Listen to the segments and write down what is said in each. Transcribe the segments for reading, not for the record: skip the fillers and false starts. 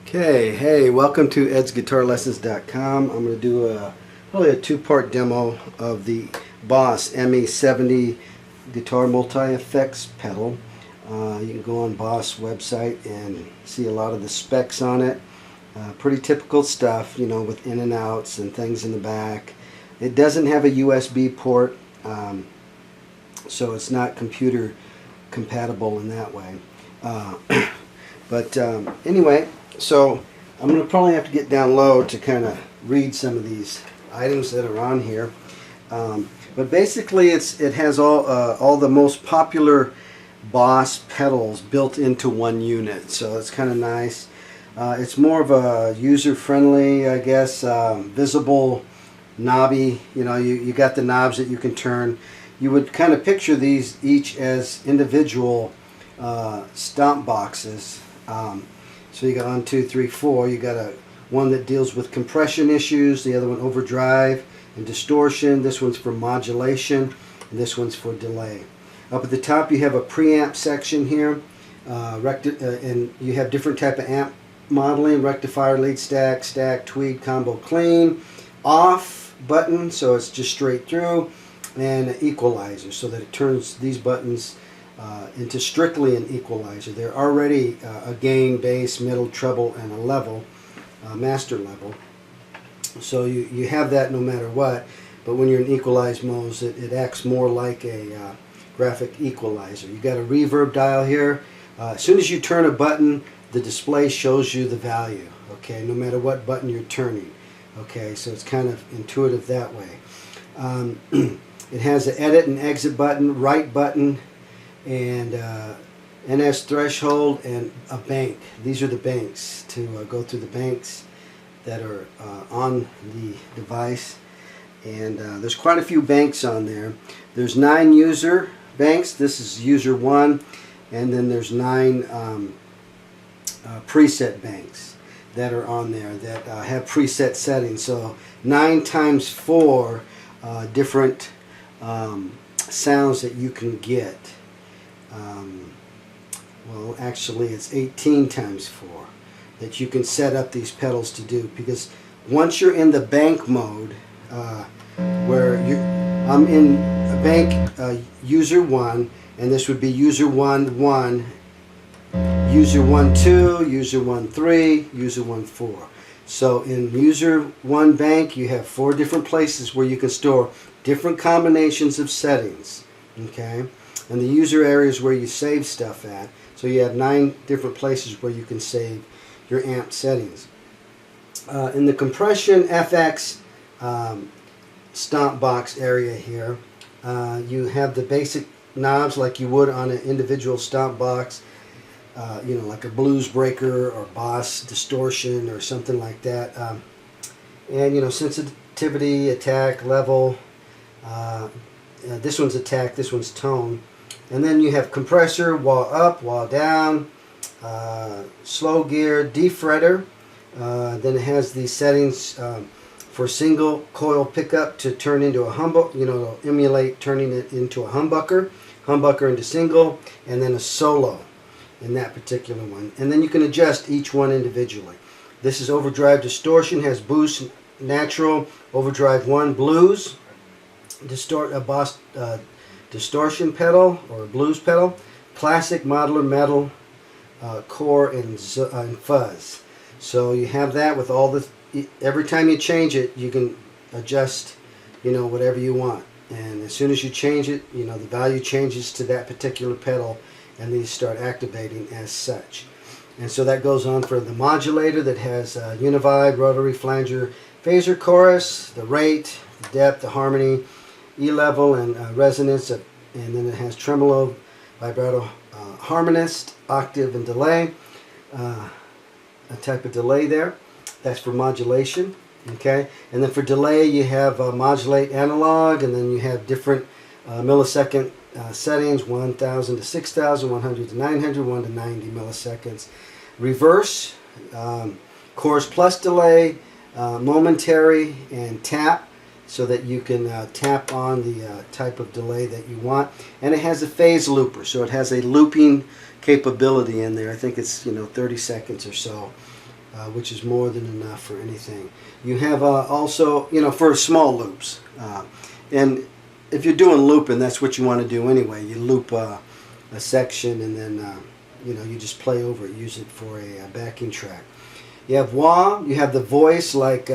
Okay, hey, welcome to edsguitarlessons.com. I'm going to do probably a two-part demo of the Boss ME70 Guitar Multi-Effects Pedal. You can go on Boss website and see a lot of the specs on it. Pretty typical stuff, you know, with in and outs and things in the back. It doesn't have a USB port, so it's not computer compatible in that way. Anyway, so I'm going to probably have to get down low to kind of read some of these items that are on here. But basically it has all the most popular Boss pedals built into one unit, so it's kind of nice. It's more of a user-friendly, I guess, visible knobby. You know, you got the knobs that you can turn. You would kind of picture these each as individual stomp boxes. So you got 1, 2, 3, 4. You got one that deals with compression issues, the other one overdrive and distortion. This one's for modulation, and this one's for delay. Up at the top you have a preamp section here, and you have different type of amp modeling: rectifier, lead stack, stack, tweed, combo, clean, off button, so it's just straight through, and an equalizer, so that it turns these buttons into strictly an equalizer. They're already a gain, bass, middle, treble, and a level, master level. So you have that no matter what, but when you're in equalized modes, it acts more like a graphic equalizer. You got a reverb dial here. As soon as you turn a button, the display shows you the value, okay, no matter what button you're turning. Okay, so it's kind of intuitive that way. It has an edit and exit button, right button, and NS threshold, and a bank. These are the banks to go through the banks that are on the device, and there's quite a few banks on there. There's 9 user banks. This is user 1, and then there's 9 preset banks that are on there that have preset settings. So 9 times 4 different sounds that you can get. Well, actually it's 18 times 4 that you can set up these pedals to do, because once you're in the bank mode, where I'm in a bank user 1, and this would be user 1 1, user 1 2, user 1 3, user 1 4. So in user 1 bank you have 4 different places where you can store different combinations of settings, okay? And the user area is where you save stuff at. So you have 9 different places where you can save your amp settings. In the compression FX stomp box area here, you have the basic knobs like you would on an individual stomp box, you know, like a blues breaker or Boss distortion or something like that. And you know, sensitivity, attack, level. This one's attack, this one's tone. And then you have compressor, wah up, wah down, slow gear, defretter. Then it has these settings for single coil pickup to turn into a humbucker, you know, to emulate turning it into a humbucker, humbucker into single, and then a solo in that particular one. And then you can adjust each one individually. This is overdrive distortion, has boost, natural, overdrive 1, blues, Boss distortion pedal or blues pedal, classic, modular, metal, core, and fuzz. So you have that with all the, every time you change it, you can adjust, you know, whatever you want. And as soon as you change it, you know, the value changes to that particular pedal, and these start activating as such. And so that goes on for the modulator that has univibe, rotary, flanger, phaser, chorus, the rate, the depth, the harmony, E-level, and resonance, and then it has tremolo, vibrato, harmonist, octave, and delay. A type of delay there. That's for modulation. Okay, and then for delay you have modulate analog, and then you have different millisecond settings: 1000 to 6000, 100 to 900, 1 to 90 milliseconds. Reverse, chorus plus delay, momentary, and tap, so that you can tap on the type of delay that you want. And it has a phase looper, so it has a looping capability in there. I think it's, you know, 30 seconds or so. which is more than enough for anything. You have also, you know, for small loops. And if you're doing looping, that's what you want to do anyway. You loop a section and then, you know, you just play over it, use it for a backing track. You have wah, you have the voice like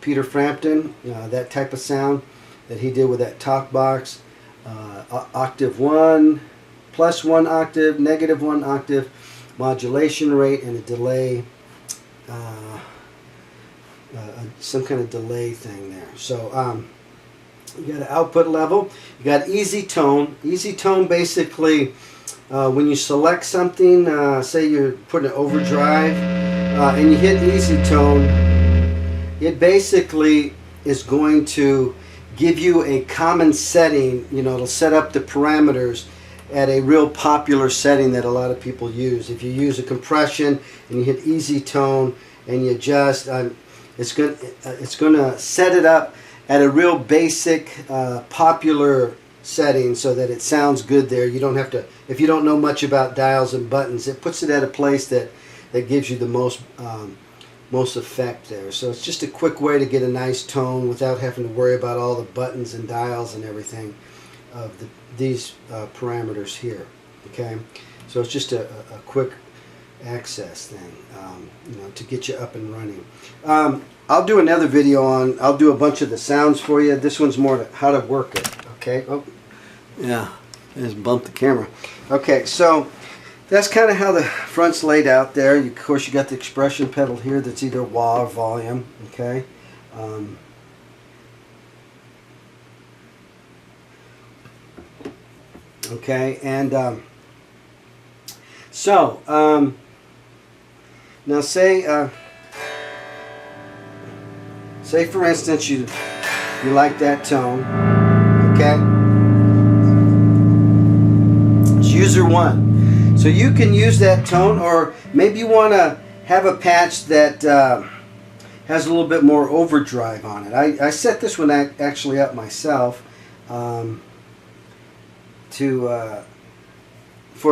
Peter Frampton, that type of sound that he did with that talk box. Octave 1, plus 1 octave, negative 1 octave, modulation rate, and a delay, some kind of delay thing there. So you got an output level, you got easy tone. Easy tone basically, when you select something, say you're putting an overdrive, and you hit easy tone, it basically is going to give you a common setting. You know, it'll set up the parameters at a real popular setting that a lot of people use. If you use a compression and you hit easy tone and you adjust, it's going to set it up at a real basic, popular setting so that it sounds good there. You don't have to, if you don't know much about dials and buttons, it puts it at a place that gives you the most effect there. So it's just a quick way to get a nice tone without having to worry about all the buttons and dials and everything of these parameters here. Okay, so it's just a quick access thing, you know, to get you up and running. I'll do another video on, I'll do a bunch of the sounds for you. This one's more to how to work it. Okay, oh yeah, I just bumped the camera. Okay, so that's kind of how the front's laid out there. Of course, you got the expression pedal here that's either wah or volume. Okay. Okay, and now say for instance you like that tone. Okay. It's user 1. So you can use that tone, or maybe you want to have a patch that has a little bit more overdrive on it. I set this one actually up myself for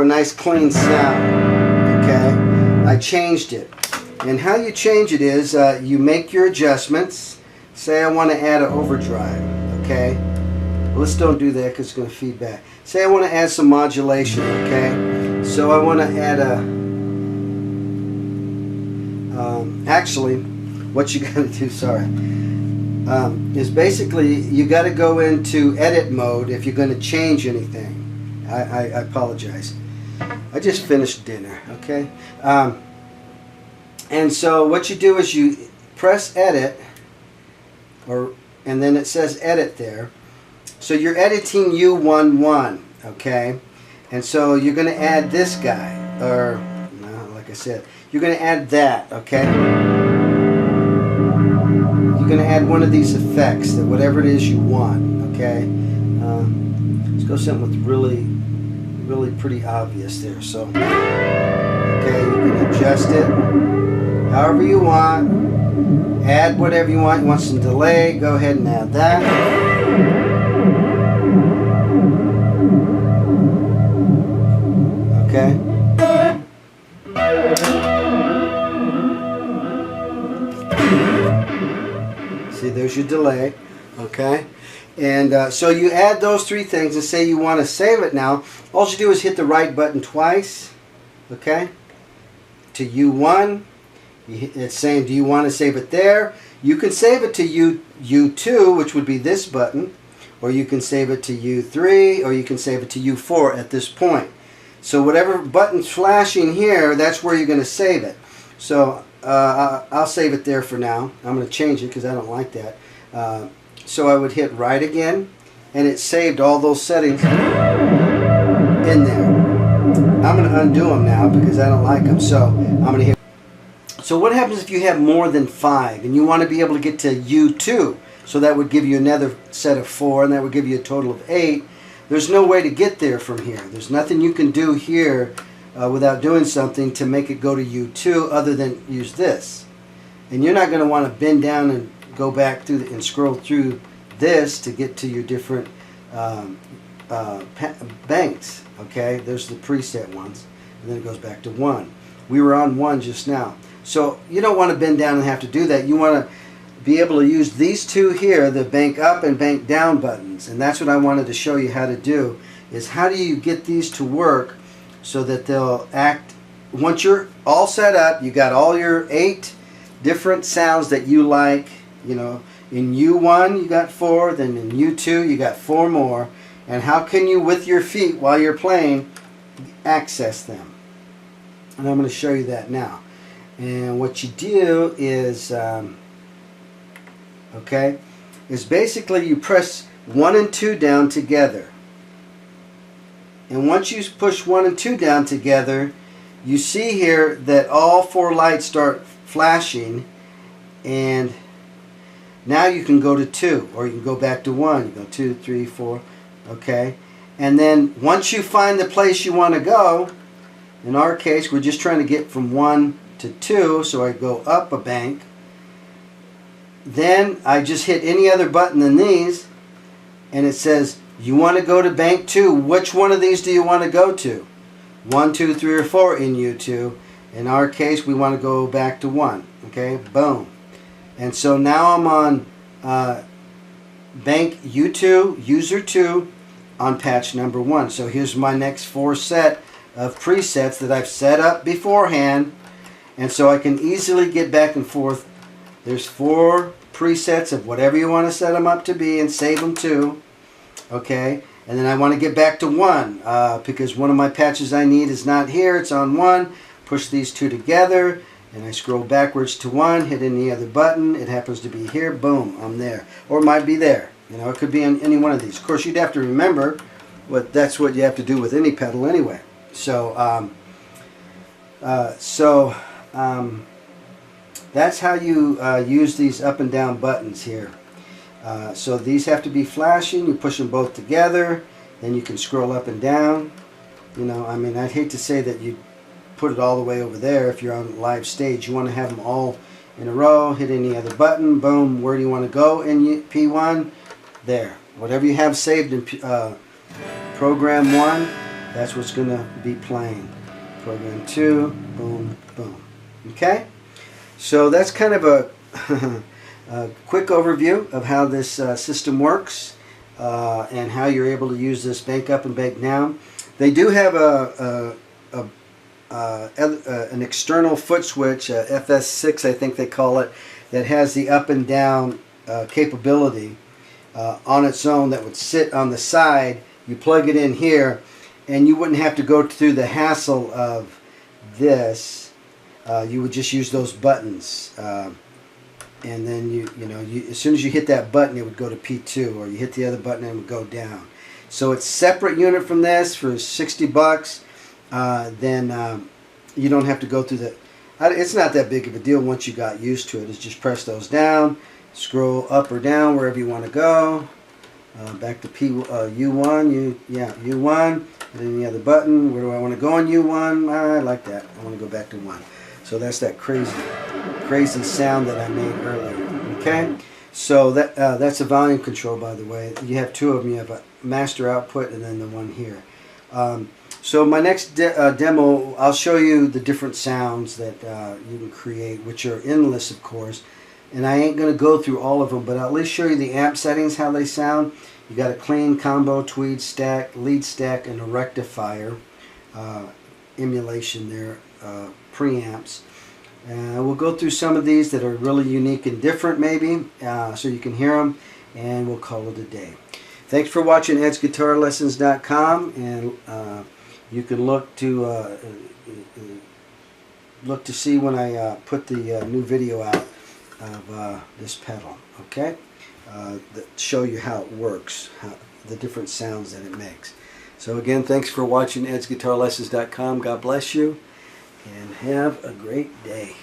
a nice clean sound. Okay, I changed it, and how you change it is you make your adjustments. Say I want to add an overdrive. Okay, well, let's don't do that because it's going to feed back. Say I want to add some modulation. Okay, so I want to add a actually what you got to do, sorry, is basically you got to go into edit mode if you're going to change anything. I apologize, I just finished dinner. Okay, and so what you do is you press edit, and then it says edit there. So you're editing U11, okay? And so you're going to add this guy, or no, like I said, you're going to add that, okay? You're going to add one of these effects, that whatever it is you want, okay? Let's go something with really pretty obvious there. So, okay, you can adjust it however you want. Add whatever you want. You want some delay, go ahead and add that. Okay. See, there's your delay. Okay. And so you add those three things and say you want to save it now. All you do is hit the right button twice. Okay. To U1. It's saying, do you want to save it there? You can save it to U2, which would be this button. Or you can save it to U3, or you can save it to U4 at this point. So whatever button's flashing here, that's where you're going to save it. So I'll save it there for now. I'm going to change it because I don't like that. So I would hit right again, and it saved all those settings in there. I'm going to undo them now because I don't like them. So I'm going to hit. So what happens if you have more than 5 and you want to be able to get to U2? So that would give you another set of 4, and that would give you a total of 8. There's no way to get there from here. There's nothing you can do here without doing something to make it go to U2 other than use this. And you're not going to want to bend down and go back through and scroll through this to get to your different banks. Okay, there's the preset ones, and then it goes back to 1. We were on 1 just now. So you don't want to bend down and have to do that. You want to be able to use these two here, the bank up and bank down buttons. And that's what I wanted to show you how to do, is how do you get these to work so that they'll act. Once you're all set up, you got all your 8 different sounds that you like. You know, in U1 you got 4, then in U2 you got 4 more. And how can you, with your feet while you're playing, access them? And I'm going to show you that now. And what you do is, is basically you press 1 and 2 down together. And once you push 1 and 2 down together, you see here that all 4 lights start flashing, and now you can go to 2, or you can go back to 1. You go 2, 3, 4, okay? And then once you find the place you want to go, in our case we're just trying to get from 1 to 2, so I go up a bank. Then I just hit any other button than these, and it says, you want to go to bank 2. Which one of these do you want to go to? 1, 2, 3, or 4 in U2. In our case, we want to go back to 1. Okay, boom. And so now I'm on bank U2, user 2, on patch number 1. So here's my next 4 set of presets that I've set up beforehand. And so I can easily get back and forth. There's 4 presets of whatever you want to set them up to be and save them to. Okay, and then I want to get back to 1 because one of my patches I need is not here. It's on 1. Push these 2 together, and I scroll backwards to 1. Hit any other button. It happens to be here. Boom, I'm there. Or it might be there. You know, it could be on any one of these. Of course, you'd have to remember that's what you have to do with any pedal anyway. So, that's how you use these up and down buttons here. So these have to be flashing. You push them both together, then you can scroll up and down. You know, I mean, I'd hate to say that you put it all the way over there if you're on live stage. You want to have them all in a row. Hit any other button. Boom. Where do you want to go in P1? There. Whatever you have saved in program 1, that's what's going to be playing. Program 2. Boom. Boom. Okay? So that's kind of a quick overview of how this system works and how you're able to use this bank up and bank down. They do have an external foot switch, FS6 I think they call it, that has the up and down capability on its own that would sit on the side. You plug it in here and you wouldn't have to go through the hassle of this. You would just use those buttons. And then as soon as you hit that button, it would go to P2, or you hit the other button and it would go down. So it's a separate unit from this for $60. Then you don't have to go through the. It's not that big of a deal once you got used to it. It's just press those down, scroll up or down wherever you want to go. Back to U1, U1. Hit any other button. Where do I want to go on U1? I like that. I want to go back to 1. So that's that crazy sound that I made earlier. Okay, so that's a volume control, by the way. You have 2 of them. You have a master output and then the one here. So my next demo, I'll show you the different sounds that you can create, which are endless, of course. And I ain't going to go through all of them, but I'll at least show you the amp settings, how they sound. You got a clean, combo, tweed, stack, lead stack, and a rectifier emulation there. Preamps. We'll go through some of these that are really unique and different maybe, so you can hear them, and we'll call it a day. Thanks for watching edsguitarlessons.com, and you can look to see when I put the new video out of this pedal, okay? That show you how it works, the different sounds that it makes. So again, thanks for watching edsguitarlessons.com. God bless you. And have a great day.